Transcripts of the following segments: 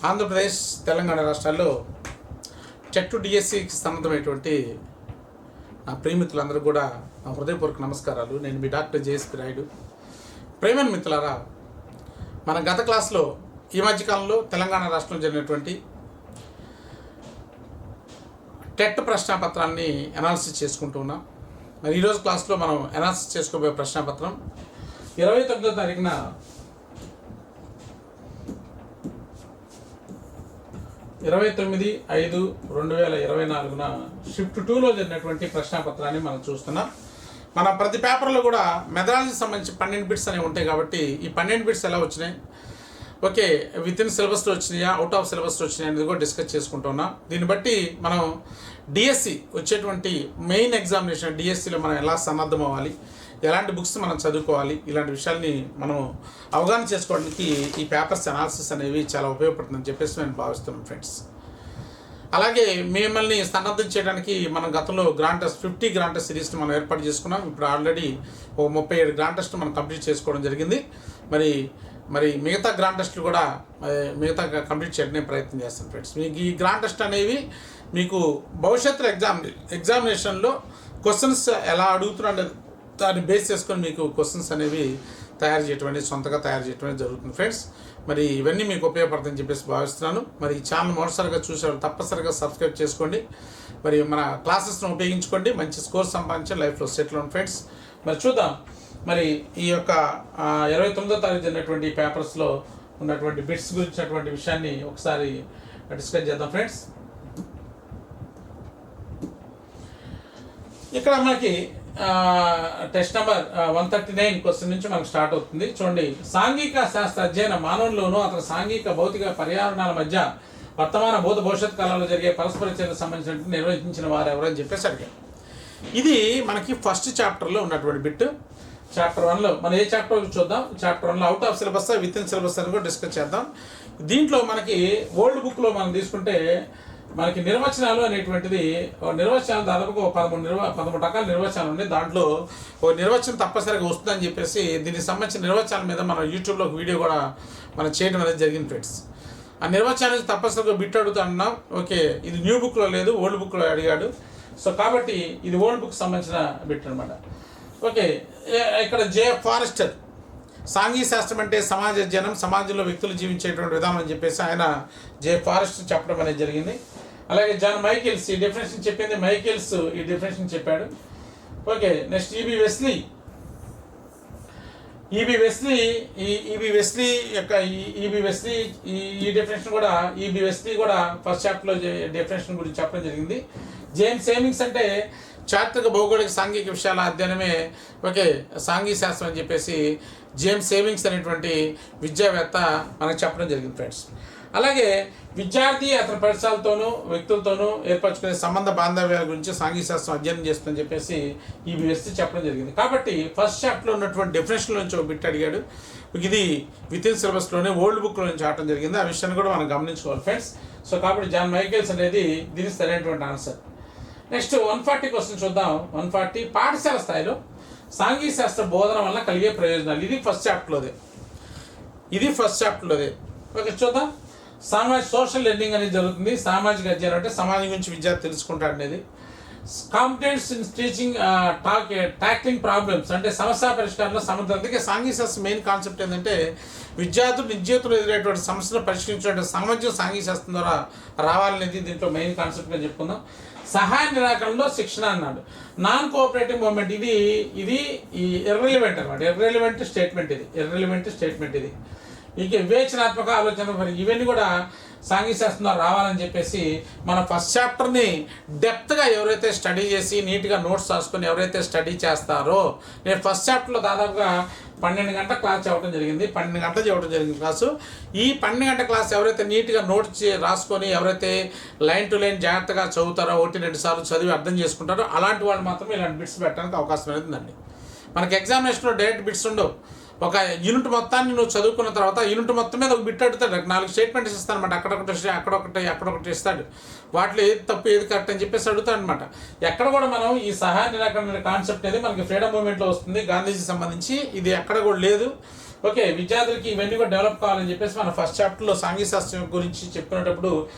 ఆంధ్రప్రదేశ్ తెలంగాణ రాష్ట్రాల్లో టెట్ డిఎస్సికి సంబంధమైనటువంటి నా ప్రియమిత్రులందరూ కూడా నా హృదయపూర్వక నమస్కారాలు. నేను మీ డాక్టర్ జేఎస్పీ రాయుడు. ప్రేమైన మిత్రులారా, మన గత క్లాస్లో ఈ మధ్యకాలంలో తెలంగాణ రాష్ట్రంలో జరిగినటువంటి టెట్ ప్రశ్నాపత్రాన్ని అనాలిసిస్ చేసుకుంటూ ఉన్నాం. మరి ఈరోజు క్లాస్లో మనం అనాలిసిస్ చేసుకోబోయే ప్రశ్నాపత్రం 29వ తారీఖున 29/5/2024 షిఫ్ట్ 2లో జరిగినటువంటి ప్రశ్నాపత్రాన్ని మనం చూస్తున్నాం. మన ప్రతి పేపర్లో కూడా మెథడాలజీకి సంబంధించి 12 బిట్స్ అనేవి ఉంటాయి. కాబట్టి ఈ 12 బిట్స్ ఎలా వచ్చినాయి, ఓకే విత్ ఇన్ సిలబస్లో వచ్చినాయా, అవుట్ ఆఫ్ సిలబస్లో వచ్చినాయా అనేది కూడా డిస్కస్ చేసుకుంటున్నాం. దీన్ని బట్టి మనం డిఎస్సి వచ్చేటువంటి మెయిన్ ఎగ్జామినేషన్ డిఎస్సిలో మనం ఎలా సన్నద్ధం అవ్వాలి, ఎలాంటి బుక్స్ మనం చదువుకోవాలి, ఇలాంటి విషయాల్ని మనం అవగాహన చేసుకోవడానికి ఈ పేపర్స్ అనాలిసిస్ అనేవి చాలా ఉపయోగపడుతుందని చెప్పేసి నేను భావిస్తున్నాను ఫ్రెండ్స్. అలాగే మిమ్మల్ని సన్నద్ధం చేయడానికి మనం గతంలో గ్రాండ్ టెస్ట్ 50 గ్రాండ్ టెస్ట్ సిరీస్ని మనం ఏర్పాటు చేసుకున్నాం. ఇప్పుడు ఆల్రెడీ ఒక 37 గ్రాండ్ టెస్ట్ మనం కంప్లీట్ చేసుకోవడం జరిగింది. మరి మిగతా గ్రాండ్ టెస్ట్లు కూడా మిగతా కంప్లీట్ చేయడానికి ప్రయత్నం చేస్తాను ఫ్రెండ్స్. మీకు ఈ గ్రాండ్ టెస్ట్ అనేవి మీకు భవిష్యత్తులో ఎగ్జామినేషన్లో క్వశ్చన్స్ ఎలా అడుగుతున్నా దాన్ని బేస్ చేసుకొని మీకు క్వశ్చన్స్ అనేవి సొంతగా తయారు చేయటం జరుగుతుంది ఫ్రెండ్స్. మరి ఇవన్నీ మీకు ఉపయోగపడుతుందని చెప్పేసి భావిస్తున్నాను. మరి ఈ ఛానల్ మొదటిసారిగా చూసేవాళ్ళు తప్పనిసరిగా సబ్స్క్రైబ్ చేసుకోండి. మరి మన క్లాసెస్ను ఉపయోగించుకోండి, మంచి స్కోర్ సంపాదించి లైఫ్లో సెటిల్ అవ్వండి ఫ్రెండ్స్. మరి చూద్దాం, మరి ఈ యొక్క 29వ తారీఖు జరిగినటువంటి పేపర్స్లో ఉన్నటువంటి బిట్స్ గురించినటువంటి విషయాన్ని ఒకసారి డిస్కస్ చేద్దాం ఫ్రెండ్స్. ఇక్కడ మనకి టెస్ట్ నెంబర్ 139 క్వశ్చన్ నుంచి మనకు స్టార్ట్ అవుతుంది. చూడండి, సాంఘిక శాస్త్ర అధ్యయన మానవుల్లోనూ అతని సాంఘిక భౌతిక పర్యావరణాల మధ్య వర్తమాన భవిష్యత్ కాలంలో జరిగే పరస్పర చర్యలకు సంబంధించినట్టు నిర్వహించిన వారు ఎవరని చెప్పేసి అడిగారు. ఇది మనకి ఫస్ట్ చాప్టర్లో ఉన్నటువంటి బిట్. చాప్టర్ 1లో మనం ఏ చాప్టర్ చూద్దాం. చాప్టర్ 1లో out of syllabus, with in syllabus అని కూడా డిస్కస్ చేద్దాం. దీంట్లో మనకి ఓల్డ్ బుక్లో మనం తీసుకుంటే మనకి నిర్వచనాలు అనేటువంటిది, నిర్వచనాలు దాదాపుగా 13 రకాల నిర్వచనాలు ఉన్నాయి. దాంట్లో ఒక నిర్వచనం తప్పనిసరిగా వస్తుందని చెప్పేసి దీనికి సంబంధించిన నిర్వచనాల మీద మనం యూట్యూబ్లో ఒక వీడియో కూడా మనం చేయడం అనేది జరిగింది ఫ్రెండ్స్. ఆ నిర్వచనానికి తప్పనిసరిగా బిట్ అడుగుతున్నాం. ఓకే, ఇది న్యూ బుక్లో లేదు, ఓల్డ్ బుక్లో అడిగాడు. సో కాబట్టి ఇది ఓల్డ్ బుక్ సంబంధించిన బిట్ అనమాట. ఓకే, ఇక్కడ జే ఫారెస్టర్ సాంఘిక శాస్త్రం అంటే సమాజ అధ్యయనం, సమాజంలో వ్యక్తులు జీవించేటువంటి విధానం అని చెప్పేసి ఆయన జే ఫారెస్టర్ చెప్పడం అనేది జరిగింది. అలాగే జాన్ మైకెల్స్ ఈ డెఫినేషన్ చెప్పింది, మైకెల్స్ ఈ డెఫినేషన్ చెప్పాడు. ఓకే, నెక్స్ట్ ఈబి వెస్లీ ఈ డెఫినేషన్ కూడా ఈబి వెస్లీ కూడా ఫస్ట్ చాప్టర్లో డెఫినేషన్ గురించి చెప్పడం జరిగింది. జేమ్స్ హేమింగ్స్ అంటే చారిత్రక భౌగోళిక సాంఘిక విషయాల అధ్యయనమే ఓకే సాంఘిక శాస్త్రం అని చెప్పేసి జేమ్స్ హేమింగ్స్ అనేటువంటి విద్యావేత్త మనకు చెప్పడం జరిగింది ఫ్రెండ్స్. అలాగే విద్యార్థి అతని పరిసరాలతోనూ వ్యక్తులతోనూ ఏర్పరచుకునే సంబంధ బాంధవ్యాల గురించి సాంఘిక శాస్త్రం అధ్యయనం చేస్తుందని చెప్పేసి ఈ వ్యక్తి చెప్పడం జరిగింది. కాబట్టి ఫస్ట్ చాప్టర్లో ఉన్నటువంటి డెఫినేషన్ నుంచి ఒక బిట్ అడిగాడు. ఇది విత్ ఇన్ సిలబస్లోనే ఓల్డ్ బుక్లో నుంచి ఆడటం జరిగింది. ఆ విషయాన్ని కూడా మనం గమనించుకోవాలి ఫ్రెండ్స్. సో కాబట్టి జాన్ మైకెల్స్ అనేది దీనికి సరైనటువంటి ఆన్సర్. నెక్స్ట్ 140 క్వశ్చన్ చూద్దాం. 140 పాఠశాల స్థాయిలో సాంఘిక శాస్త్ర బోధన వల్ల కలిగే ప్రయోజనాలు. ఇది ఫస్ట్ చాప్టర్లోదే. ఓకే, చూద్దాం. సోషల్ లెర్నింగ్ అనేది జరుగుతుంది. సామాజిక అధ్యయనం అంటే సమాజం గురించి విద్యార్థి తెలుసుకుంటాడు అనేది. Competence in teaching tackling problems అంటే సమస్య పరిష్కారంలో సమర్థత. అందుకే సాంఘిక శాస్త్రం మెయిన్ కాన్సెప్ట్ ఏంటంటే విద్యార్థులు నిజీవితంలో ఎదురయ్యేటువంటి సమస్యను పరిష్కరించే సామర్థ్యం సాంఘిక శాస్త్రం ద్వారా రావాలనేది దీంట్లో మెయిన్ కాన్సెప్ట్గా చెప్పుకుందాం. సహాయ నిరాకరణలో శిక్షణ అన్నాడు. నాన్ కోఆపరేటివ్ మూవ్మెంట్ ఇది ఇర్రెలివెంట్ అనమాట. ఇర్రెలివెంట్ స్టేట్మెంట్ ఇది. ఇక వివేచనాత్మక ఆలోచన, మరి ఇవన్నీ కూడా సాంఘిక శాస్త్రం ద్వారా రావాలని చెప్పేసి మన ఫస్ట్ చాప్టర్ని డెప్త్గా ఎవరైతే స్టడీ చేసి నీట్గా నోట్స్ రాసుకొని ఎవరైతే స్టడీ చేస్తారో, నేను ఫస్ట్ చాప్టర్లో దాదాపుగా 12 గంటల క్లాస్ చెప్పడం జరిగింది. 12 గంటలు చెప్పడం జరిగింది క్లాసు. ఈ 12 గంటల క్లాస్ ఎవరైతే నీట్గా నోట్స్ రాసుకొని ఎవరైతే లైన్ టు లైన్ జాగ్రత్తగా చదువుతారో, 1-2 సార్లు చదివి అర్థం చేసుకుంటారో అలాంటి వాళ్ళు మాత్రం ఇలాంటి బిట్స్ పెట్టడానికి అవకాశం అనేది ఉందండి. మనకి ఎగ్జామినేషన్లో డైరెక్ట్ బిట్స్ ఉండవు. ఒక యూనిట్ మొత్తాన్ని నువ్వు చదువుకున్న తర్వాత యూనిట్ మొత్తం మీద ఒక బిట్ అడుగుతాడు, 4 స్టేట్మెంట్స్ ఇస్తాను అనమాట. అక్కడొకటి ఇస్తాడు, వాటిలో ఏది తప్పు ఏది కరెక్ట్ అని చెప్పేసి అడుగుతాడు అనమాట. ఎక్కడ కూడా మనం ఈ సహాయ నిరాకరణ కాన్సెప్ట్ అనేది మనకి ఫ్రీడమ్ మూవ్మెంట్లో వస్తుంది, గాంధీజీ సంబంధించి. ఇది ఎక్కడ కూడా లేదు. ఓకే, విద్యార్థులకి ఇవన్నీ కూడా డెవలప్ కావాలని చెప్పేసి మనం ఫస్ట్ చాప్టర్లో సాంఘిక శాస్త్రం గురించి చెప్పుకునేటప్పుడు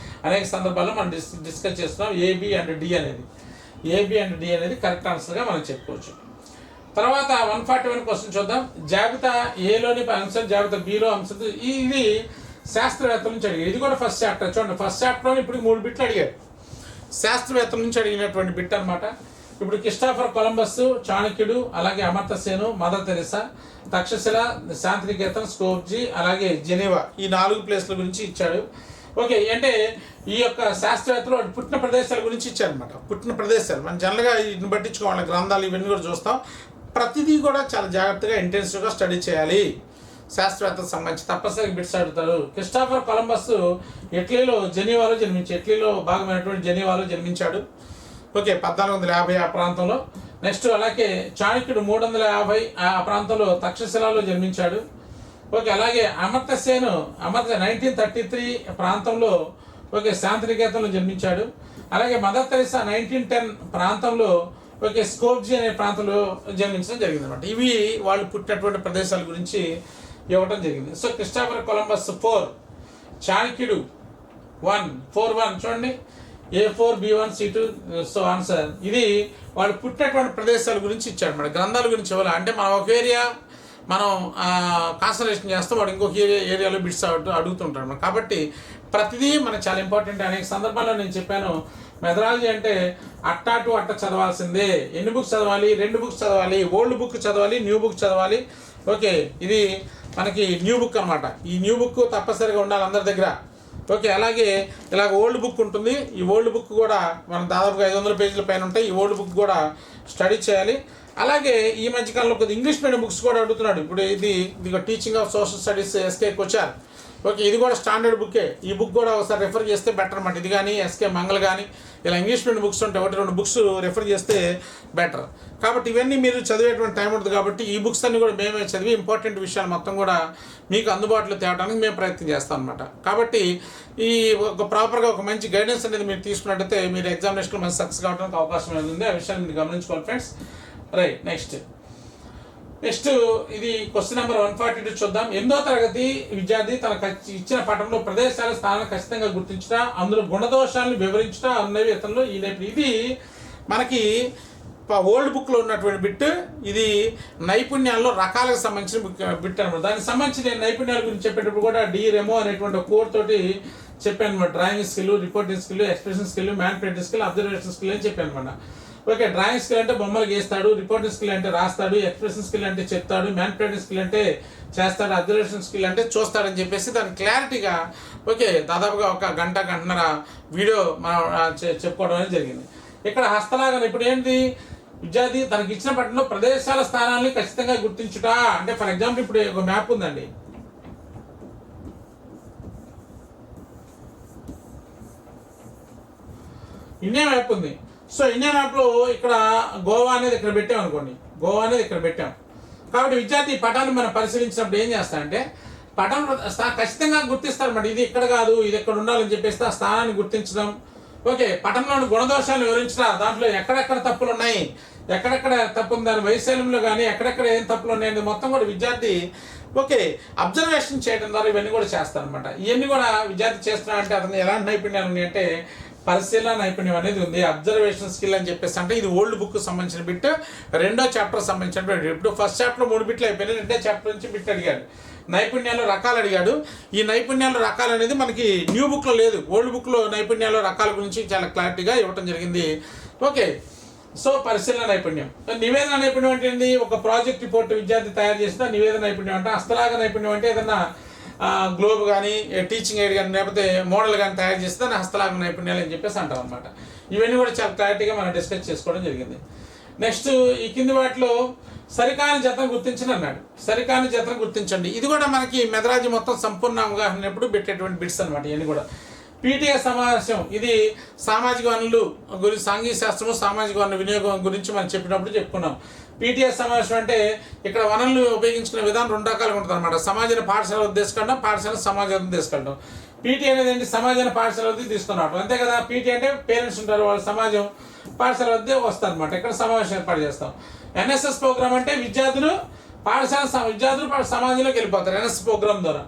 అనేక సందర్భాల్లో మనం డిస్కస్ చేస్తున్నాం. ఏబి అండ్ డి అనేది కరెక్ట్ ఆన్సర్గా మనం చెప్పుకోవచ్చు. తర్వాత 141 క్వశ్చన్ చూద్దాం. జాబితా ఏలోని అంశం, జాబితా బిలో అంశం. ఇది శాస్త్రవేత్తల నుంచి అడిగారు. ఇది కూడా ఫస్ట్ చాప్టర్. చూడండి, ఫస్ట్ చాప్టర్లో ఇప్పుడు 3 బిట్లు అడిగారు. శాస్త్రవేత్తల నుంచి అడిగినటువంటి బిట్ అనమాట. ఇప్పుడు క్రిస్టోఫర్ కొలంబస్, చాణక్యుడు, అలాగే అమర్త్య సేన్, మదర్ తెరెసా, తక్షశిల, శాంతినికేతన్, స్కోప్జీ, అలాగే జెనీవా, ఈ 4 ప్లేస్ల గురించి ఇచ్చాడు. ఓకే, అంటే ఈ యొక్క శాస్త్రవేత్తలు పుట్టిన ప్రదేశాల గురించి ఇచ్చారనమాట. పుట్టిన ప్రదేశాలు మనం జనరల్గా ఇన్ని పట్టించుకోవాలి, గ్రంథాలు ఇవన్నీ కూడా చూస్తాం. ప్రతిదీ కూడా చాలా జాగ్రత్తగా ఇంటెన్సివ్గా స్టడీ చేయాలి. శాస్త్రవేత్తలకు సంబంధించి తప్పనిసరిగా బిట్స్ అడుగుతారు. క్రిస్టోఫర్ కొలంబస్ ఇటలీలో జెనీవాలో ఇటలీలో భాగమైనటువంటి జెనీవాలో జన్మించాడు. ఓకే, 1450 ఆ ప్రాంతంలో. నెక్స్ట్ అలాగే చాణక్యుడు 350 ఆ ప్రాంతంలో తక్షశిలలో జన్మించాడు. ఓకే, అలాగే అమర్త్య సేన్ 1933 ప్రాంతంలో ఓకే శాంతినికేతన్లో జన్మించాడు. అలాగే మదర్ తెరెసా 1910 ప్రాంతంలో ఓకే స్కోప్జీ అనే ప్రాంతంలో జన్మించడం జరిగింది అనమాట. ఇవి వాళ్ళు పుట్టినటువంటి ప్రదేశాల గురించి ఇవ్వడం జరిగింది. సో క్రిస్టోఫర్ కొలంబస్ 4, చాణక్యుడు 1, 4-1 చూడండి, A4 B1 C2. So answer ఇది వాళ్ళు పుట్టినటువంటి ప్రదేశాల గురించి ఇచ్చాడు అన్నమాట. గ్రంథాల గురించి ఇవ్వాలి. అంటే మనం ఒక ఏరియా మనం కాన్సన్ట్రేషన్ చేస్తాం, వాడు ఇంకొక ఏరియాలో బిట్స్ అడుగుతుంటాడు అన్నమాట. కాబట్టి ప్రతిదీ మనకు చాలా ఇంపార్టెంట్. అనేక సందర్భాల్లో నేను చెప్పాను, మెథడాలజీ అంటే అట్ట చదవాల్సిందే. ఎన్ని బుక్స్ చదవాలి? 2 బుక్స్ చదవాలి. ఓల్డ్ బుక్ చదవాలి, న్యూ బుక్ చదవాలి. ఓకే, ఇది మనకి న్యూ బుక్ అనమాట. ఈ న్యూ బుక్ తప్పనిసరిగా ఉండాలి అందరి దగ్గర. ఓకే, అలాగే ఇలాగ ఓల్డ్ బుక్ ఉంటుంది. ఈ ఓల్డ్ బుక్ కూడా మనం దాదాపుగా 500 పేజీల పైన ఉంటాయి. ఈ ఓల్డ్ బుక్ కూడా స్టడీ చేయాలి. అలాగే ఈ మధ్యకాలంలో కొద్దిగా ఇంగ్లీష్ మీడియం బుక్స్ కూడా అడుగుతున్నాడు. ఇప్పుడు ఇది teaching of social studies S K Kochhar. Okay, ఇది కూడా స్టాండర్డ్ బుక్కే. ఈ బుక్ కూడా ఒకసారి రెఫర్ చేస్తే బెటర్ అనమాట. ఇది కానీ ఎస్కే మంగళ కానీ ఇలా ఇంగ్లీష్ మీడియం బుక్స్ ఉంటాయి, 1-2 బుక్స్ రెఫర్ చేస్తే బెటర్. కాబట్టి ఇవన్నీ మీరు చదివేటువంటి టైం ఉంటుంది. కాబట్టి ఈ బుక్స్ అన్ని కూడా మేమే చదివి ఇంపార్టెంట్ విషయాలు మొత్తం కూడా మీకు అందుబాటులో తేవడానికి మేము ప్రయత్నం చేస్తాం అనమాట. కాబట్టి ఈ ఒక ప్రాపర్గా ఒక మంచి గైడెన్స్ అనేది మీరు తీసుకున్నట్టయితే మీరు ఎగ్జామినేషన్లో మంచి సక్సెస్ కావడానికి అవకాశం ఉంది. ఆ విషయాన్ని మీరు గమనించుకోవాలి ఫ్రెండ్స్. రైట్, నెక్స్ట్ ఇది క్వశ్చన్ నెంబర్ 142 చూద్దాం. 8వ తరగతి విద్యార్థి తన ఇచ్చిన పాఠంలో ప్రదేశాల స్థానాన్ని ఖచ్చితంగా గుర్తించట, అందులో గుణదోషాలను వివరించట అన్నవి ఇతరులు ఈ నైపుణ్యం. ఇది మనకి ఓల్డ్ బుక్లో ఉన్నటువంటి బిట్. ఇది నైపుణ్యాల్లో రకాలకు సంబంధించిన బిట్ అనమాట. దానికి సంబంధించి నేను నైపుణ్యాల గురించి చెప్పేటప్పుడు కూడా రెమో అనేటువంటి కోడ్ తోటి చెప్పాను అనమాట. Drawing skill, reporting skill, expression skill, manipulating skill, observation skill అని చెప్పాను అనమాట. ఓకే, డ్రాయింగ్ స్కిల్ అంటే బొమ్మలు గీస్తాడు, రిపోర్టింగ్ స్కిల్ అంటే రాస్తాడు, ఎక్స్ప్రెషన్ స్కిల్ అంటే చెప్తాడు, మ్యానిపులేటింగ్ స్కిల్ అంటే చేస్తాడు, అబ్జర్వేషన్ స్కిల్ అంటే చూస్తాడని చెప్పేసి దాని క్లారిటీగా ఓకే దాదాపుగా ఒక గంటన్నర వీడియో మనం చెప్పుకోవడం అనేది జరిగింది. ఇక్కడ హస్తలాగన ఇప్పుడు ఏంటి, విద్యార్థి తనకి ఇచ్చిన పట్టణంలో ప్రదేశాల స్థానాన్ని ఖచ్చితంగా గుర్తించుట. అంటే ఫర్ ఎగ్జాంపుల్ ఇప్పుడు ఒక మ్యాప్ ఉందండి, ఇండియా మ్యాప్ ఉంది. సో ఇండియా మ్యాప్లో ఇక్కడ గోవా అనేది ఇక్కడ పెట్టాం అనుకోండి, గోవా అనేది ఇక్కడ పెట్టాం. కాబట్టి విద్యార్థి పటాన్ని మనం పరిశీలించినప్పుడు ఏం చేస్తాడంటే పటం ఖచ్చితంగా గుర్తిస్తారన్నమాట. ఇది ఇక్కడ కాదు, ఇది ఎక్కడ ఉండాలని చెప్పేస్తే ఆ స్థానాన్ని గుర్తించడం. ఓకే, పటంలోని గుణదోషాలను వివరించడం, దాంట్లో ఎక్కడెక్కడ తప్పులు ఉన్నాయి, ఎక్కడెక్కడ తప్పు ఉంది, దాని వైశాల్యంలో కానీ ఎక్కడెక్కడ ఏం తప్పులు ఉన్నాయని మొత్తం కూడా విద్యార్థి ఓకే అబ్జర్వేషన్ చేయడం ద్వారా ఇవన్నీ కూడా చేస్తారనమాట. ఇవన్నీ కూడా విద్యార్థి చేస్తున్నా అంటే అతను ఎలాంటి నైపుణ్యాలు ఉన్నాయంటే పరిశీలన నైపుణ్యం అనేది ఉంది, అబ్జర్వేషన్ స్కిల్ అని చెప్పేసి. అంటే ఇది ఓల్డ్ బుక్ సంబంధించిన బిట్, 2వ చాప్టర్ సంబంధించిన బిట్. ఇప్పుడు ఫస్ట్ చాప్టర్ 3 బిట్లు అయిపోయినాయి, 2వ చాప్టర్ నుంచి బిట్ అడిగాడు. నైపుణ్యాలు రకాలు అడిగాడు. ఈ నైపుణ్యాల రకాలు అనేది మనకి న్యూ బుక్లో లేదు, ఓల్డ్ బుక్లో నైపుణ్యాల రకాల గురించి చాలా క్లారిటీగా ఇవ్వటం జరిగింది. ఓకే, సో పరిశీలన నైపుణ్యం. నివేదన నైపుణ్యం అంటే ఏంటి, ఒక ప్రాజెక్ట్ రిపోర్ట్ విద్యార్థి తయారు చేసిన నివేదన నైపుణ్యం అంటే. హస్తలాగ నైపుణ్యం అంటే ఏదన్నా గ్లోబ్ కానీ టీచింగ్ ఎయిడ్ కానీ లేకపోతే మోడల్ కానీ తయారు చేస్తే దాన్ని హస్తలాగ నైపుణ్యాలు అని చెప్పేసి అంటాం అనమాట. ఇవన్నీ కూడా చాలా క్లారిటీగా మనం డిస్కస్ చేసుకోవడం జరిగింది. నెక్స్ట్ ఈ కింది వాటిలో సరికాని జతను గుర్తించండి అన్నాడు. సరికాని జతను గుర్తించండి. ఇది కూడా మనకి మెథడాలజీ మొత్తం సంపూర్ణ అవగాహన ఎప్పుడు పెట్టేటువంటి బిట్స్ అనమాట. ఇవన్నీ కూడా పీటీఏ సమావేశం, ఇది సామాజిక వనరులు గురించి, సాంఘిక శాస్త్రము సామాజిక వనరుల వినియోగం గురించి మనం చెప్పినప్పుడు చెప్పుకున్నాం. పీటీఎస్ సమావేశం అంటే ఇక్కడ వనరులు ఉపయోగించుకునే విధానం 2 రకాలుగా ఉంటుంది అనమాట. సమాజాన్ని పాఠశాల వద్ద తీసుకెళ్ళడం, పాఠశాల సమాజం వద్ద తీసుకెళ్ళడం. పీటీ అనేది ఏంటి, సమాజాన్ని పాఠశాల వద్ద తీసుకురావడం, అంతే కదా. పీటీ అంటే పేరెంట్స్ ఉంటారు, వాళ్ళ సమాజం పాఠశాల వద్ద వస్తారు అనమాట. ఇక్కడ సమావేశం ఏర్పాటు చేస్తాం. ఎన్ఎస్ఎస్ ప్రోగ్రామ్ అంటే విద్యార్థులు సమాజంలోకి వెళ్ళిపోతారు ఎన్ఎస్ఎస్ ప్రోగ్రామ్ ద్వారా.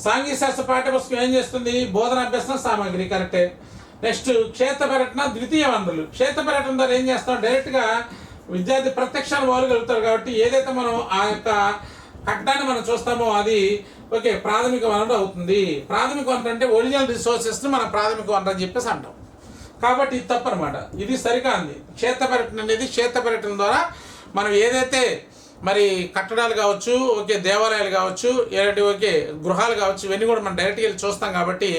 సాంఘిక శాస్త్ర పాఠ్యపుస్తకం ఏం చేస్తుంది, బోధన అభ్యసన సామాగ్రి కరెక్టే. నెక్స్ట్ క్షేత్ర పర్యటన ద్వితీయ వనరులు. క్షేత్ర పర్యటన ద్వారా ఏం చేస్తాం, డైరెక్ట్గా విద్యార్థి ప్రత్యక్ష అనుభవాలు కలుగుతారు కాబట్టి ఏదైతే మనం ఆ యొక్క కట్టడాన్ని మనం చూస్తామో అది ఓకే ప్రాథమిక వనరు అవుతుంది. ప్రాథమిక వనరు అంటే ఒరిజినల్ రిసోర్సెస్ని మనం ప్రాథమిక వనరు అని చెప్పేసి అంటాం. కాబట్టి ఇది తప్పు అనమాట, ఇది సరికాంది. క్షేత్ర పర్యటన అనేది క్షేత్ర పర్యటన ద్వారా మనం ఏదైతే మరి కట్టడాలు కావచ్చు, ఓకే దేవాలయాలు కావచ్చు, ఏదంటే ఓకే గృహాలు కావచ్చు, ఇవన్నీ కూడా మనం డైరెక్ట్గా వెళ్ళి చూస్తాం కాబట్టి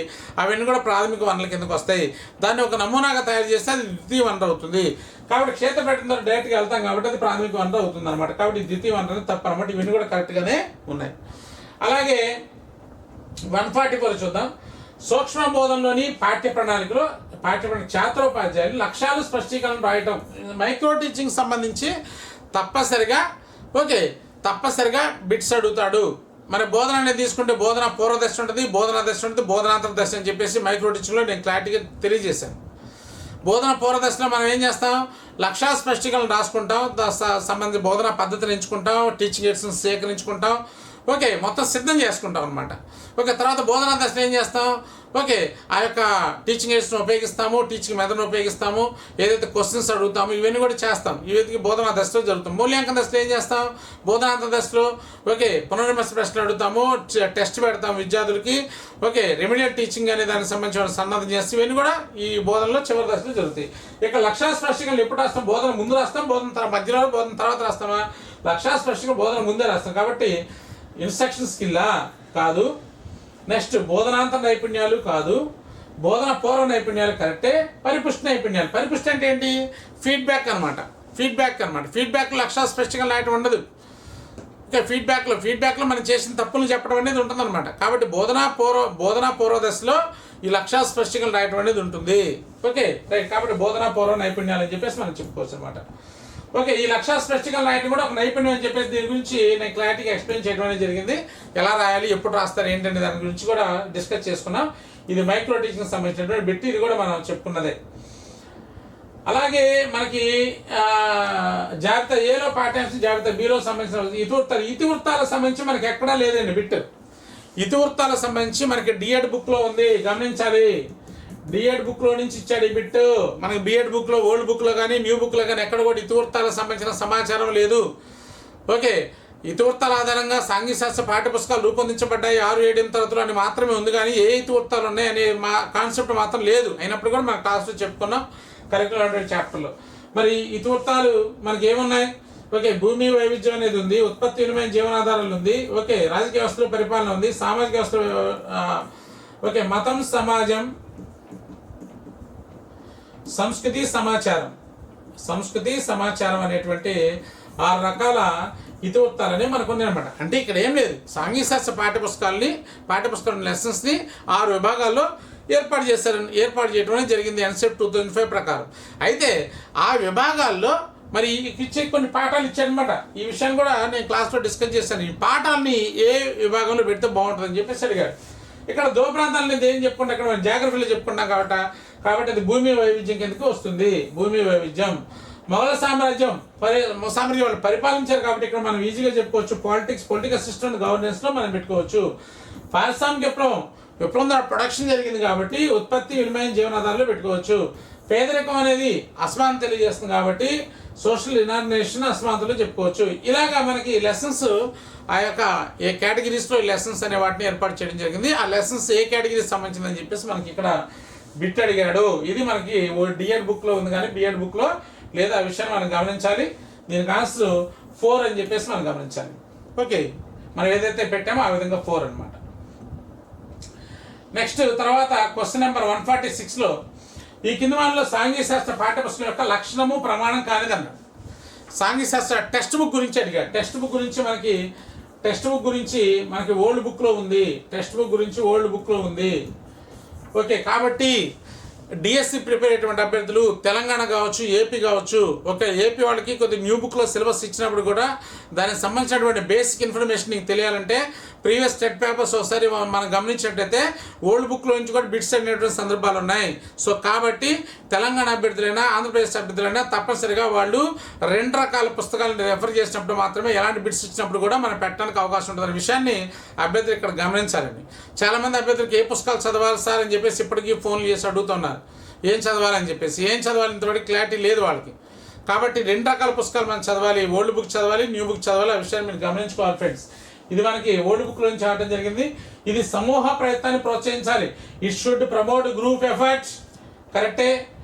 అవన్నీ కూడా ప్రాథమిక వనరుల కిందకు వస్తాయి. దాన్ని ఒక నమూనాగా తయారు చేస్తే అది ద్వితీయ వనరు అవుతుంది. కాబట్టి క్షేత్ర పర్యటన ద్వారా డైరెక్ట్గా వెళ్తాం కాబట్టి అది ప్రాథమిక వనరు అవుతుంది అనమాట. కాబట్టి ద్వితీయ వనరు తప్పు అనమాట. ఇవన్నీ కూడా కరెక్ట్గానే ఉన్నాయి. అలాగే 144 చూద్దాం. సూక్ష్మ బోధనలోని పాఠ్య ప్రణాళికలో ఛాత్రోపాధ్యాయులు లక్ష్యాలు స్పష్టీకరణ రాయటం. మైక్రో టీచింగ్ సంబంధించి తప్పనిసరిగా బిట్స్ అడుగుతాడు. మరి బోధన అనేది తీసుకుంటే బోధన పూర్వదశ ఉంటుంది, బోధనా దశ ఉంటుంది, బోధనాంతర దశ అని చెప్పేసి మైక్రో టీచింగ్లో నేను క్లారిటీగా తెలియజేశాను. బోధన పూర్వదశలో మనం ఏం చేస్తాం, లక్ష్య స్పష్టీకరణ రాసుకుంటాం, సంబంధించి బోధనా పద్ధతిని ఎంచుకుంటాం, టీచింగ్ ఎయిడ్స్ని సేకరించుకుంటాం, ఓకే మొత్తం సిద్ధం చేసుకుంటాం అనమాట. ఓకే తర్వాత బోధనా దశలో ఏం చేస్తాం, ఓకే ఆ యొక్క టీచింగ్ ఎయిడ్స్ని ఉపయోగిస్తాము, టీచింగ్ మెథడ్ని ఉపయోగిస్తాము, ఏదైతే క్వశ్చన్స్ అడుగుతాము ఇవన్నీ కూడా చేస్తాం. ఇవన్నీ బోధనా దశలో జరుగుతాం. మూల్యాంకన దశలో ఏం చేస్తాం, బోధనాంతర దశలో ఓకే పునర్విమర్శ ప్రశ్నలు అడుగుతాము, టెస్ట్ పెడతాం విద్యార్థులకి, ఓకే రెమిడియల్ టీచింగ్ అనే దానికి సంబంధించిన సన్నద్ధం చేస్తాం. ఇవన్నీ కూడా ఈ బోధనలో చివరి దశలో జరుగుతాయి. ఇక లక్ష్య స్పష్టీకరణ ఎప్పుడు రాస్తాం, బోధన ముందు రాస్తాం, బోధన మధ్యలో, బోధన తర్వాత రాస్తామా, లక్ష్య స్పష్టీకరణ బోధన ముందే రాస్తాం. కాబట్టి ఇన్స్ట్రక్షన్ స్కిల్లా కాదు, నెక్స్ట్ బోధనాంతర నైపుణ్యాలు కాదు, బోధన పూర్వ నైపుణ్యాలు కరెక్టే. పరిపుష్టి నైపుణ్యాలు, పరిపుష్టి అంటే ఏంటి, ఫీడ్బ్యాక్ అనమాట. ఫీడ్బ్యాక్లో లక్ష్య స్పష్టంగా రాయటం ఉండదు. ఓకే ఫీడ్బ్యాక్లో మనం చేసిన తప్పులు చెప్పడం అనేది ఉంటుందన్నమాట. కాబట్టి బోధనా పూర్వ దశలో ఈ లక్ష్య స్పష్టంగా రాయటం అనేది ఉంటుంది. Okay right. కాబట్టి బోధనా పూర్వ నైపుణ్యాలు అని చెప్పేసి మనం చెప్పుకోవచ్చు అనమాట. ఓకే ఈ లక్ష్య స్పష్టంగా రాయటం కూడా ఒక నైపుణ్యం అని చెప్పేసి దీని గురించి నేను క్లారిటీగా ఎక్స్ప్లెయిన్ చేయడం అనేది జరిగింది. ఎలా రాయాలి, ఎప్పుడు రాస్తారు ఏంటంటే దాని గురించి కూడా డిస్కస్ చేసుకున్నాం. ఇది మైక్రో టీచింగ్ సంబంధించినటువంటి బిట్, ఇది కూడా మనం చెప్పుకున్నదే. అలాగే మనకి జాబితా ఏలో పాఠ్యాంశం, జాబితా బిలో సంబంధించిన ఇతివృత్తాలకు సంబంధించి మనకి ఎక్కడా లేదండి బిట్. ఇతివృత్తాలకు సంబంధించి మనకి డిఎడ్ బుక్లో ఉంది, గమనించాలి. డిఎడ్ బుక్లో నుంచి ఇచ్చాడు ఈ బిట్. మనకి బిఎడ్ బుక్లో, ఓల్డ్ బుక్లో కానీ న్యూ బుక్లో కానీ ఎక్కడ కూడా ఇతివృత్తాలకు సంబంధించిన సమాచారం లేదు. ఓకే ఇతివృత్తాల ఆధారంగా సాంఘిక శాస్త్ర పాఠ్యపుస్తకాలు రూపొందించబడ్డాయి 6-7 తరగతులు అని మాత్రమే ఉంది, కానీ ఏ ఇతివృత్తాలు ఉన్నాయి అనే కాన్సెప్ట్ మాత్రం లేదు. అయినప్పుడు కూడా మన క్లాస్లో చెప్పుకున్నాం కరికులర్ చాప్టర్లో. మరి ఇతివృత్తాలు మనకి ఏమున్నాయి, ఓకే భూమి వైవిధ్యం అనేది ఉంది, ఉత్పత్తి వినిమయం జీవనాధారాలు ఉంది, ఓకే రాజకీయ వ్యవస్థలో పరిపాలన ఉంది, సామాజిక వ్యవస్థ, ఓకే మతం, సమాజం, సంస్కృతి సమాచారం అనేటువంటి 6 రకాల ఇతివృత్తాలనే మనకు ఉంది అనమాట. అంటే ఇక్కడ ఏం లేదు, సాంఘిక శాస్త్ర పాఠ్యపుస్తకాల లెసన్స్ని 6 విభాగాల్లో ఏర్పాటు చేయడం అనేది జరిగింది ఎన్సెట్ 2005 ప్రకారం. అయితే ఆ విభాగాల్లో మరి ఇచ్చే కొన్ని పాఠాలు ఇచ్చాడనమాట. ఈ విషయం కూడా నేను క్లాస్లో డిస్కస్ చేశాను. ఈ పాఠాలని ఏ విభాగంలో పెడితే బాగుంటుందని చెప్పేసి అడిగాడు. ఇక్కడ దో ప్రాంతాలని ఏం చెప్పుకుంటే అక్కడ మనం జాగ్రఫీలో చెప్పుకున్నాం కాబట్టి అది భూమి వైవిధ్యం కిందకి వస్తుంది. భూమి వైవిధ్యం. మొఘల సామ్రాజ్యం వాళ్ళు పరిపాలించారు కాబట్టి ఇక్కడ మనం ఈజీగా చెప్పుకోవచ్చు. పొలిటికల్ సిస్టమ్ గవర్నెన్స్లో మనం పెట్టుకోవచ్చు. పారిశ్రామిక విప్లవం ద్వారా ప్రొడక్షన్ జరిగింది కాబట్టి ఉత్పత్తి వినిమయం జీవనాధారాలు పెట్టుకోవచ్చు. పేదరికం అనేది అసమానత తెలియజేస్తుంది కాబట్టి సోషల్ ఇనార్గనైజేషన్ అసమానతలు చెప్పుకోవచ్చు. ఇలాగా మనకి లెసన్స్ ఆ యొక్క ఏ కేటగిరీస్లో లెసన్స్ అనే వాటిని ఏర్పాటు చేయడం జరిగింది. ఆ లెసన్స్ ఏ కేటగిరీకి సంబంధించిందని చెప్పేసి మనకి ఇక్కడ బిట్ అడిగాడు. ఇది మనకి డిఎడ్ బుక్లో ఉంది కానీ బిఎడ్ బుక్లో లేదా ఆ విషయాన్ని మనం గమనించాలి. దీనికి ఆన్సర్ 4 అని చెప్పేసి మనం గమనించాలి. ఓకే మనం ఏదైతే పెట్టామో ఆ విధంగా 4 అనమాట. నెక్స్ట్ తర్వాత క్వశ్చన్ నెంబర్ 146లో ఈ కింది వాటిలో సాంఘిక శాస్త్ర పాఠ్యపుస్తకం యొక్క లక్షణము ప్రమాణం కానిదన్నాడు. సాంఘిక శాస్త్ర టెక్స్ట్ బుక్ గురించి అడిగాడు. టెక్స్ట్ బుక్ గురించి మనకి ఓల్డ్ బుక్లో ఉంది. ఓకే కాబట్టి డిఎస్సి ప్రిపేర్ అయ్యేటువంటి అభ్యర్థులు తెలంగాణ కావచ్చు, ఏపీ కావచ్చు, ఏపీ వాళ్ళకి కొద్దిగా న్యూ బుక్లో సిలబస్ ఇచ్చినప్పుడు కూడా దానికి సంబంధించినటువంటి బేసిక్ ఇన్ఫర్మేషన్ నీకు తెలియాలంటే ప్రీవియస్ టెట్ పేపర్స్ ఒకసారి మనం గమనించినట్టయితే ఓల్డ్ బుక్లో నుంచి కూడా బిట్స్ అనేటువంటి సందర్భాలు ఉన్నాయి. సో కాబట్టి తెలంగాణ అభ్యర్థులైనా ఆంధ్రప్రదేశ్ అభ్యర్థులైనా తప్పనిసరిగా వాళ్ళు 2 రకాల పుస్తకాలను రెఫర్ చేసినప్పుడు మాత్రమే ఎలాంటి బిట్స్ ఇచ్చినప్పుడు కూడా మనం పెట్టడానికి అవకాశం ఉంటుందనే విషయాన్ని అభ్యర్థులు ఇక్కడ గమనించాలండి. చాలామంది అభ్యర్థులకు ఏ పుస్తకాలు చదవాలి సార్ అని చెప్పేసి ఇప్పటికీ ఫోన్లు చేసి అడుగుతున్నారు. ఏం చదవాలని చెప్పేసి ఇంతవరకు క్లారిటీ లేదు వాళ్ళకి. కాబట్టి 2 రకాల పుస్తకాలు మనం చదవాలి, ఓల్డ్ బుక్ చదవాలి, న్యూ బుక్ చదవాలి. ఆ విషయాన్ని మీరు గమనించుకోవాలి ఫ్రెండ్స్. ఇది మనకి ఓల్డ్ బుక్ నుంచి ఆడటం జరిగింది. ఇది సమూహ ప్రయత్నాన్ని ప్రోత్సహించాలి. It should promote group efforts. కరెక్టే.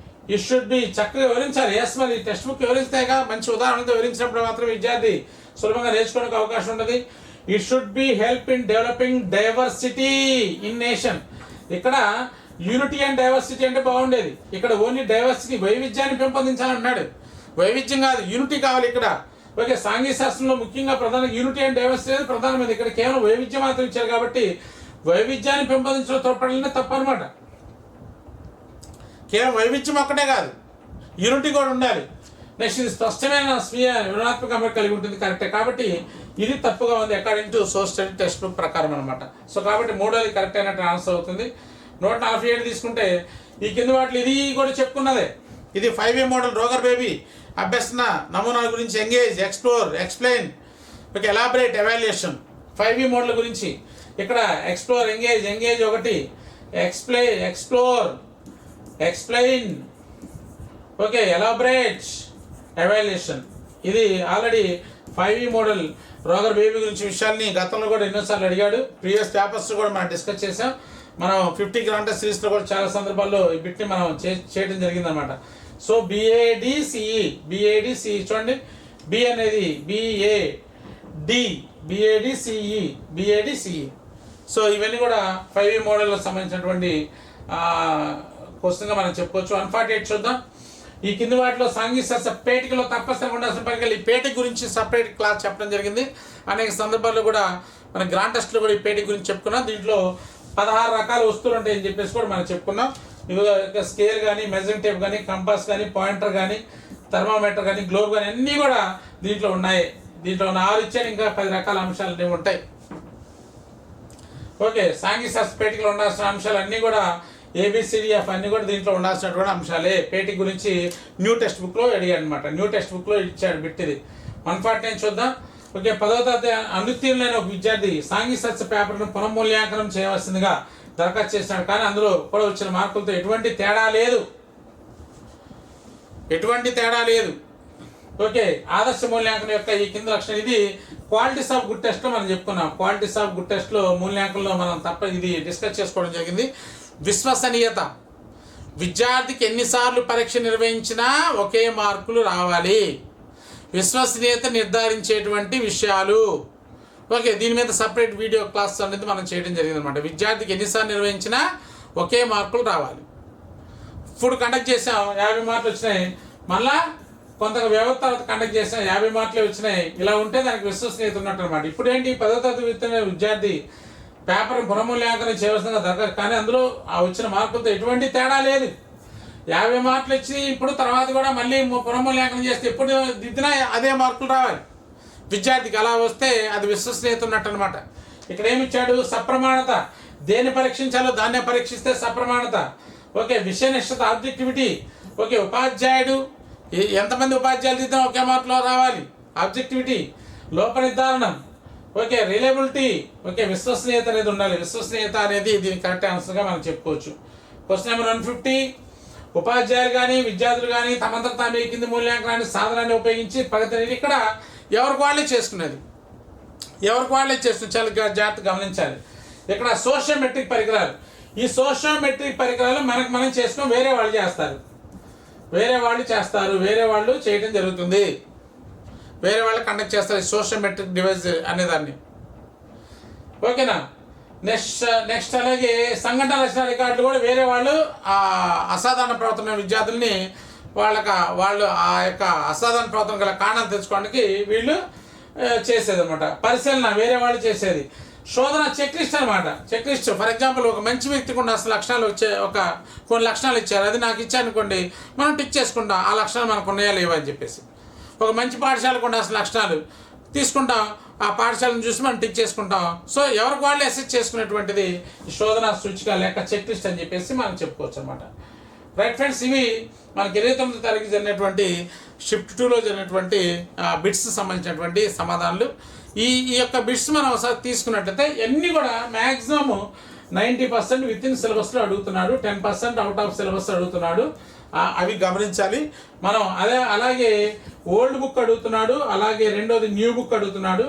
ఇట్ షుడ్ బి చక్కగా వివరించాలి. ఎస్, మరి టెక్స్ట్ బుక్ వివరిస్తేగా మంచి ఉదాహరణతో వివరించినప్పుడు మాత్రం విద్యార్థి సులభంగా నేర్చుకోవడానికి అవకాశం ఉంటుంది. It should be help in developing diversity in nation. ఇక్కడ యూనిటీ అండ్ డైవర్సిటీ అంటే బాగుండేది. ఇక్కడ ఓన్లీ డైవర్సిటీ, వైవిధ్యాన్ని పెంపొందించాలన్నాడు. వైవిధ్యం కాదు, యూనిటీ కావాలి ఇక్కడ. సాంఘిక శాస్త్రంలో ముఖ్యంగా ప్రధాన యూనిటీ అండ్ డైవర్సిటీ అనేది ప్రధానమైనది. ఇక్కడ కేవలం వైవిధ్యం మాత్రం ఇచ్చారు కాబట్టి వైవిధ్యాన్ని పెంపొందించడం తోడ్పడాలనే తప్పు అనమాట. కేవలం వైవిధ్యం ఒక్కటే కాదు, యూనిటీ కూడా ఉండాలి. నెక్స్ట్ ఇది స్పష్టమైన స్వీయ వివరణాత్మక అమరిక కలిగి ఉంటుంది. కరెక్టే. కాబట్టి ఇది తప్పుగా ఉంది according to social study text book ప్రకారం అనమాట. సో కాబట్టి 3వది కరెక్ట్ అయినట్టు ఆన్సర్ అవుతుంది. 147 తీసుకుంటే ఈ కింది వాటిలో ఇది కూడా చెప్పుకున్నదే. ఇది 5A మోడల్ రోగర్ బేబీ అభ్యసన నమూనాల గురించి engage, explore, explain, elaborate, evaluation. 5E model గురించి ఇక్కడ ఎక్స్ప్లోర్, ఎంగేజ్ ఒకటి, ఎక్స్ప్లోర్, ఎక్స్ప్లెయిన్, ఎలాబరేట్, ఎవాల్యుయేషన్. ఇది already 5E model Rogor baby గురించి విషయాల్ని గతంలో కూడా ఎన్నోసార్లు అడిగాడు. ప్రీవియస్ పేపర్స్ కూడా మనం డిస్కస్ చేసాం. మనం 50 గ్రాంటర్ సిరీస్లో కూడా చాలా సందర్భాల్లో ఈ బిట్ని మనం చేయడం జరిగిందనమాట. సో బిఏడిసిఈ చూడండి. బి అనేది బిఏడిసిఈ. సో ఇవన్నీ కూడా 5E మోడల్లో సంబంధించినటువంటి క్వశ్చన్గా మనం చెప్పుకోవచ్చు. 148 చూద్దాం. ఈ కింది వాటిలో సాంఘిక శాస్త్ర పేటికలో తప్పనిసరిగా ఉండాల్సిన పరికరాలు. ఈ పేటిక గురించి సపరేట్ క్లాస్ చెప్పడం జరిగింది. అనేక సందర్భాల్లో కూడా మన గ్రాండ్ టెస్ట్లో కూడా ఈ పేటిక గురించి చెప్పుకున్నాం. దీంట్లో 16 రకాల వస్తువులు ఉంటాయని చెప్పేసి కూడా మనం చెప్పుకున్నాం. ఇవి స్కేల్ కానీ, మెజరింగ్ టేప్ కానీ, కంపాస్ కానీ, పాయింటర్ కానీ, థర్మామీటర్ కానీ, గ్లోబ్ కానీ అన్నీ కూడా దీంట్లో ఉన్నాయి. దీంట్లో 4 ఇచ్చాను, ఇంకా 10 రకాల అంశాలు ఉంటాయి. సాంఘిక శాస్త్ర పేటికలో ఉండాల్సిన అంశాలు అన్నీ కూడా ABCDF అన్నీ కూడా దీంట్లో ఉండాల్సినటువంటి అంశాలే. పేటిక గురించి న్యూ టెక్స్ట్ బుక్లో అడిగాడు అనమాట. న్యూ టెక్స్ట్ బుక్లో ఇచ్చాడు బిట్ ఇది. 149 చూద్దాం. 10వ తరగతి అనుత్తీర్ణులైన ఒక విద్యార్థి సాంఘిక శాస్త్ర పేపర్ను పునఃమూల్యాంకనం చేయవలసిందిగా దరఖాస్తు చేసినాడు. కానీ అందులో కూడా వచ్చిన మార్కులతో ఎటువంటి తేడా లేదు. ఆదర్శ మూల్యాంకనం యొక్క ఈ కింద లక్షణం. ఇది క్వాలిటీస్ ఆఫ్ గుడ్ టెస్ట్లో మనం చెప్పుకున్నాం. క్వాలిటీస్ ఆఫ్ గుడ్ టెస్ట్లో మూల్యాంకనంలో మనం ఇది డిస్కస్ చేసుకోవడం జరిగింది. విశ్వసనీయత. విద్యార్థికి ఎన్నిసార్లు పరీక్ష నిర్వహించినా ఒకే మార్కులు రావాలి. విశ్వసనీయత నిర్ధారించేటువంటి విషయాలు. దీని మీద సపరేట్ వీడియో క్లాస్ అనేది మనం చేయడం జరిగింది అనమాట. విద్యార్థికి ఎన్నిసార్లు నిర్వహించినా ఒకే మార్కులు రావాలి. ఇప్పుడు కండక్ట్ చేసాం, 50 మార్కులు వచ్చినాయి. మళ్ళా కొంత వ్యవస్థ తర్వాత కండక్ట్ చేసాం, 50 మార్కులే వచ్చినాయి. ఇలా ఉంటే దానికి విశ్వసనీయత ఉన్నట్టు అనమాట. ఇప్పుడు ఏంటి, 10వ తరగతి విద్యార్థి పేపర్ పునఃమూల్యాంకనం చేయవలసిన దరఖాస్తు, కానీ అందులో ఆ వచ్చిన మార్కులతో ఎటువంటి తేడా లేదు. 50 మార్కులు ఇచ్చి ఇప్పుడు తర్వాత కూడా మళ్ళీ పునఃమూల్యాంకనం చేస్తే ఎప్పుడు దిద్దినా అదే మార్కులు రావాలి విద్యార్థికి. అలా వస్తే అది విశ్వసనీయత ఉన్నట్టు అనమాట. ఇక్కడ ఏమి ఇచ్చాడు, సప్రమాణత. దేన్ని పరీక్షించాలో దాన్నే పరీక్షిస్తే సప్రమాణత. విషయనిష్టత, ఆబ్జెక్టివిటీ. ఉపాధ్యాయుడు ఎంతమంది ఉపాధ్యాయులు దిద్దినా ఒకే మార్కులో రావాలి. ఆబ్జెక్టివిటీ. లోప నిర్ధారణం. రిలయబిలిటీ. విశ్వసనీయత అనేది ఉండాలి. విశ్వసనీయత అనేది దీనికి కరెక్ట్ ఆన్సర్గా మనం చెప్పుకోవచ్చు. Question number 150. ఉపాధ్యాయులు కానీ విద్యార్థులు కానీ తమంతట తామే కింది మూల్యాంకనాన్ని సాధనాన్ని ఉపయోగించి ప్రగతిని ఇక్కడ ఎవరికి వాళ్ళే చేసుకునేది. చాలా జాగ్రత్తగా గమనించాలి. ఇక్కడ సోషియోమెట్రిక్ పరికరాలు. ఈ సోషియోమెట్రిక్ పరికరాలు మనం చేసుకుని వేరే వాళ్ళు చేస్తారు. వేరే వాళ్ళు చేయడం జరుగుతుంది. వేరే వాళ్ళు కండక్ట్ చేస్తారు ఈ సోషియోమెట్రిక్ డివైస్ అనేదాన్ని. నెక్స్ట్ అలాగే సంఘటన రచన రికార్డులు కూడా వేరే వాళ్ళు అసాధారణ ప్రవర్తన విద్యార్థుల్ని వాళ్ళు ఆ యొక్క అసాధారణ ప్రవర్తన గల కారణాలు తెలుసుకోవడానికి వీళ్ళు చేసేది అనమాట. పరిశీలన వేరే వాళ్ళు చేసేది. శోధన చెక్ లిస్ట్ అనమాట. చెక్ లిస్ట్ ఫర్ ఎగ్జాంపుల్ ఒక మంచి వ్యక్తికి ఉన్న అసలు లక్షణాలు వచ్చే కొన్ని లక్షణాలు ఇచ్చారు, అది నాకు ఇచ్చారనుకోండి, మనం టిక్ చేసుకుంటాం ఆ లక్షణాలు మనకు ఉన్నాయా లేవా అని చెప్పేసి. ఒక మంచి పాఠశాలకు ఉన్న అసలు లక్షణాలు తీసుకుంటాం, ఆ పాఠశాలను చూసి మనం టిక్ చేసుకుంటాం. సో ఎవరికి వాళ్ళు అసెస్ చేసుకునేటువంటిది శోధన సూచిక లేక చెక్ లిస్ట్ అని చెప్పేసి మనం చెప్పుకోవచ్చు అనమాట. రైట్ ఫ్రెండ్స్, ఇవి మనకి 29వ తారీఖు జరిగినటువంటి షిఫ్ట్ 2లో జరిగినటువంటి బిట్స్ సంబంధించినటువంటి సమాధానాలు. ఈ యొక్క బిట్స్ మనం ఒకసారి తీసుకున్నట్లయితే అన్నీ కూడా మ్యాక్సిమం 90% విత్ ఇన్ సిలబస్లో అడుగుతున్నాడు, 10% అవుట్ ఆఫ్ సిలబస్ అడుగుతున్నాడు. అవి గమనించాలి మనం. అలాగే ఓల్డ్ బుక్ అడుగుతున్నాడు, అలాగే రెండోది న్యూ బుక్ అడుగుతున్నాడు,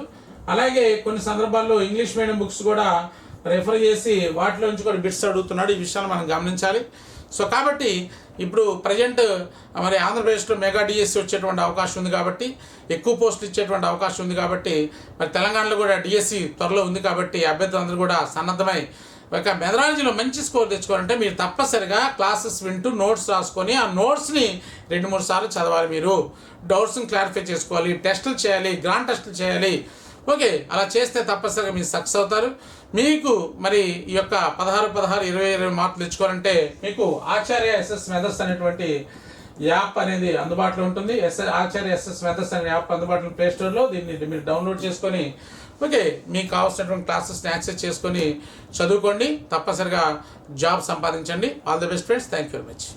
అలాగే కొన్ని సందర్భాల్లో ఇంగ్లీష్ మీడియం బుక్స్ కూడా రెఫర్ చేసి వాటిలో నుంచి కూడా బిట్స్ అడుగుతున్నాడు. ఈ విషయాన్ని మనం గమనించాలి. సో కాబట్టి ఇప్పుడు ప్రజెంట్ మరి ఆంధ్రప్రదేశ్లో మెగా డిఎస్సి వచ్చేటువంటి అవకాశం ఉంది కాబట్టి, ఎక్కువ పోస్టులు ఇచ్చేటువంటి అవకాశం ఉంది కాబట్టి, మరి తెలంగాణలో కూడా డిఎస్సి త్వరలో ఉంది కాబట్టి అభ్యర్థులందరూ కూడా సన్నద్ధమై ఒక మెథడాలజీలో మంచి స్కోర్ తెచ్చుకోవాలంటే మీరు తప్పనిసరిగా క్లాసెస్ వింటూ నోట్స్ రాసుకొని ఆ నోట్స్ని 2-3 సార్లు చదవాలి. మీరు డౌట్స్ని క్లారిఫై చేసుకోవాలి, టెస్టులు చేయాలి, గ్రాండ్ టెస్టులు చేయాలి. ఓకే, అలా చేస్తే తప్పనిసరిగా మీరు సక్సెస్ అవుతారు. మీకు మరి ఈ యొక్క 16, 20 మార్కులు తెచ్చుకోవాలంటే మీకు ఆచార్య ఎస్ఎస్ మెథడ్స్ అనేటువంటి యాప్ అనేది అందుబాటులో ఉంటుంది. ఆచార్య ఎస్ఎస్ మెథడ్స్ అనే యాప్ అందుబాటులో ప్లే స్టోర్లో. దీన్ని మీరు డౌన్లోడ్ చేసుకొని ఓకే మీకు కావాల్సినటువంటి క్లాసెస్ని యాక్సెస్ చేసుకొని చదువుకోండి. తప్పనిసరిగా జాబ్ సంపాదించండి. All the best friends. Thank you very much.